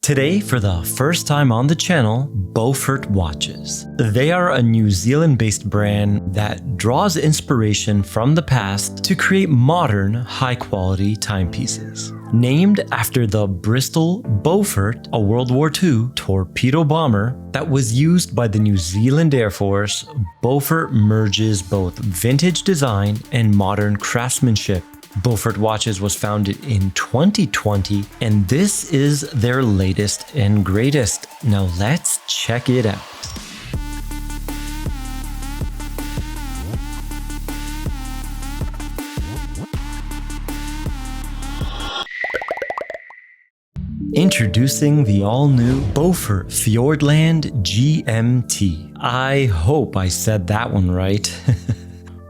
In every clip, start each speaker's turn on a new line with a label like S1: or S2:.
S1: Today, for the first time on the channel, Beaufort Watches. They are a New Zealand-based brand that draws inspiration from the past to create modern, high-quality timepieces. Named after the Bristol Beaufort, a World War II torpedo bomber that was used by the New Zealand Air Force, Beaufort merges both vintage design and modern craftsmanship. Beaufort Watches was founded in 2020, and this is their latest and greatest. Now let's check it out. Introducing the all-new Beaufort Fiordland GMT. I hope I said that one right.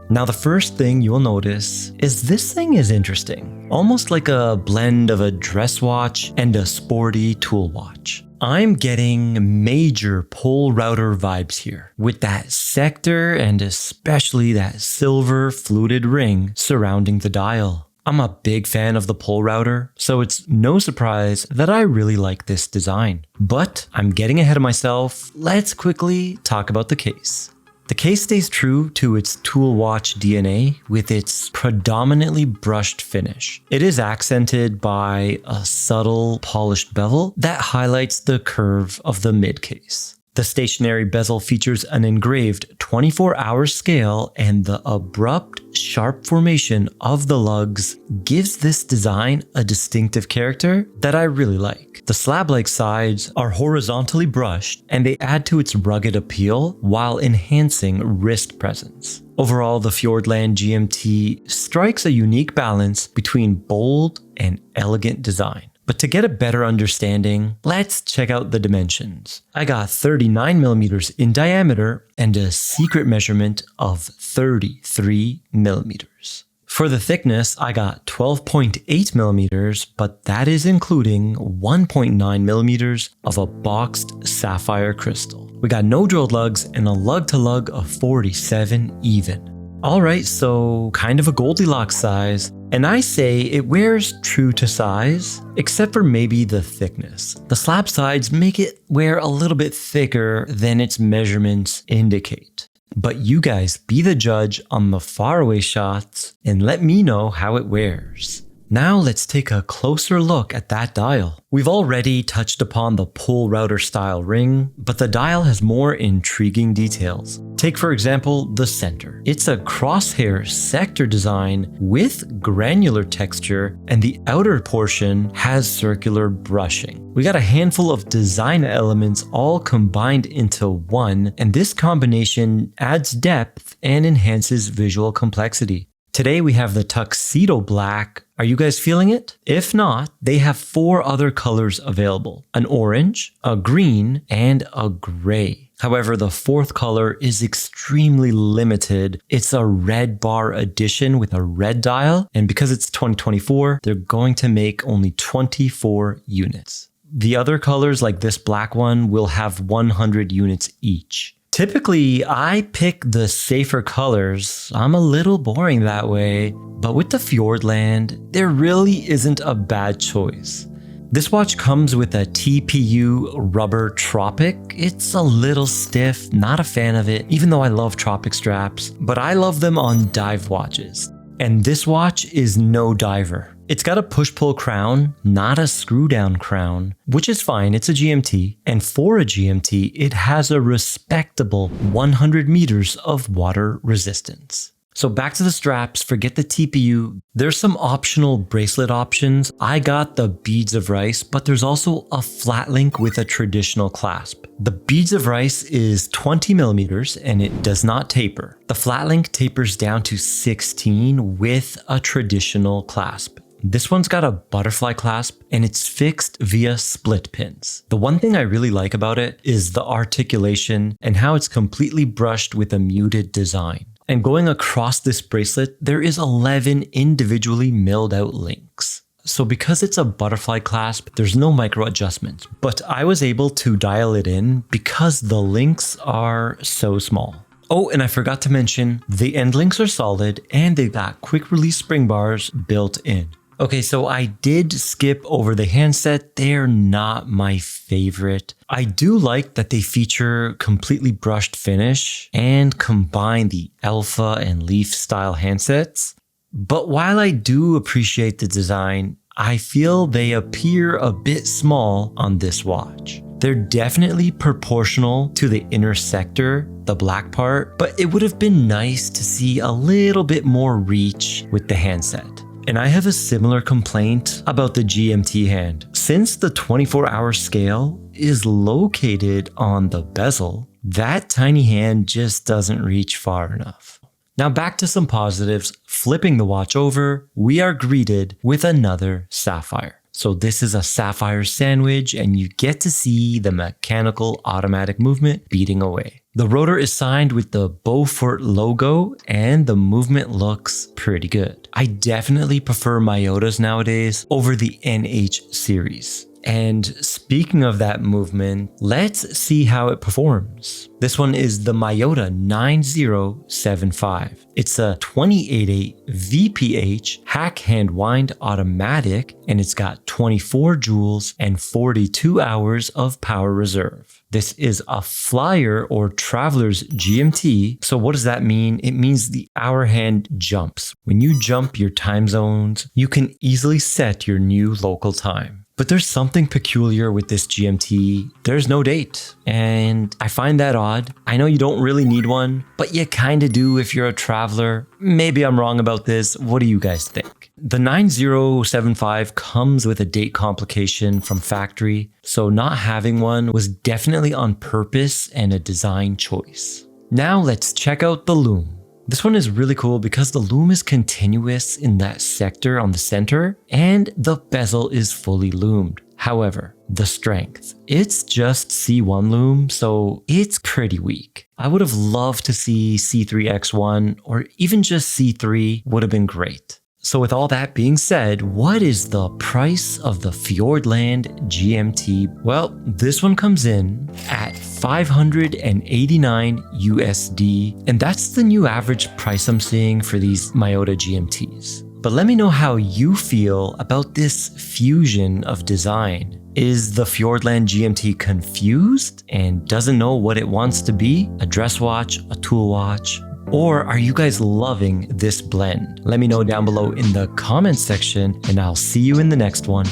S1: Now the first thing you'll notice is this thing is interesting. Almost like a blend of a dress watch and a sporty tool watch. I'm getting major pole router vibes here, with that sector and especially that silver fluted ring surrounding the dial. I'm a big fan of the pole router, so it's no surprise that I really like this design. But I'm getting ahead of myself. Let's quickly talk about the case. The case stays true to its tool watch DNA with its predominantly brushed finish. It is accented by a subtle polished bevel that highlights the curve of the mid case. The stationary bezel features an engraved 24-hour scale, and the abrupt, sharp formation of the lugs gives this design a distinctive character that I really like. The slab-like sides are horizontally brushed, and they add to its rugged appeal while enhancing wrist presence. Overall, the Fiordland GMT strikes a unique balance between bold and elegant design. But to get a better understanding, let's check out the dimensions. I got 39mm in diameter and a secret measurement of 33mm. For the thickness, I got 12.8mm, but that is including 1.9mm of a boxed sapphire crystal. We got no drilled lugs and a lug-to-lug of 47 even. Alright, so kind of a Goldilocks size, and I say it wears true to size, except for maybe the thickness. The slab sides make it wear a little bit thicker than its measurements indicate. But you guys be the judge on the faraway shots and let me know how it wears. Now let's take a closer look at that dial. We've already touched upon the pull router style ring, but the dial has more intriguing details. Take for example the center. It's a crosshair sector design with granular texture, and the outer portion has circular brushing. We got a handful of design elements all combined into one, and this combination adds depth and enhances visual complexity. Today we have the tuxedo black. Are you guys feeling it? If not, they have 4 other colors available: an orange, a green, and a gray. However, the 4th color is extremely limited. It's a red bar edition with a red dial, and because it's 2024, they're going to make only 24 units. The other colors, like this black one, will have 100 units each. Typically, I pick the safer colors. I'm a little boring that way, but with the Fiordland, there really isn't a bad choice. This watch comes with a TPU rubber Tropic. It's a little stiff, not a fan of it, even though I love Tropic straps, but I love them on dive watches. And this watch is no diver. It's got a push-pull crown, not a screw-down crown, which is fine, it's a GMT, and for a GMT, it has a respectable 100 meters of water resistance. So back to the straps, forget the TPU. There's some optional bracelet options. I got the beads of rice, but there's also a flat link with a traditional clasp. The beads of rice is 20mm and it does not taper. The flat link tapers down to 16 with a traditional clasp. This one's got a butterfly clasp and it's fixed via split pins. The one thing I really like about it is the articulation and how it's completely brushed with a muted design. And going across this bracelet, there is 11 individually milled out links. So because it's a butterfly clasp, there's no micro adjustments, but I was able to dial it in because the links are so small. Oh, and I forgot to mention, the end links are solid and they've got quick release spring bars built in. Okay, so I did skip over the handset. They're not my favorite. I do like that they feature completely brushed finish and combine the alpha and leaf style handsets. But while I do appreciate the design, I feel they appear a bit small on this watch. They're definitely proportional to the inner sector, the black part, but it would have been nice to see a little bit more reach with the handset. And I have a similar complaint about the GMT hand. Since the 24-hour scale is located on the bezel, that tiny hand just doesn't reach far enough. Now back to some positives. Flipping the watch over, we are greeted with another sapphire. So this is a sapphire sandwich and you get to see the mechanical automatic movement beating away. The rotor is signed with the Beaufort logo and the movement looks pretty good. I definitely prefer Myotas nowadays over the NH series. And speaking of that movement, let's see how it performs. This one is the Myota 9075. It's a 28.8 VPH hack hand wind automatic, and it's got 24 joules and 42 hours of power reserve. This is a flyer or traveler's GMT. So what does that mean? It means the hour hand jumps. When you jump your time zones, you can easily set your new local time. But there's something peculiar with this GMT. There's no date, and I find that odd. I know you don't really need one, but you kind of do if you're a traveler. Maybe I'm wrong about this. What do you guys think? The 9075 comes with a date complication from factory, so not having one was definitely on purpose and a design choice. Now let's check out the Lume. This one is really cool because the Lume is continuous in that sector on the center and the bezel is fully lumed. However, the strength, it's just C1 lume, so it's pretty weak. I would have loved to see C3X1 or even just C3 would have been great. So with all that being said, what is the price of the Fiordland GMT? Well, this one comes in at 589 USD, and that's the new average price I'm seeing for these Myota GMTs. But let me know how you feel about this fusion of design. Is the Fiordland GMT confused and doesn't know what it wants to be? A dress watch, a tool watch? Or are you guys loving this blend? Let me know down below in the comments section, and I'll see you in the next one.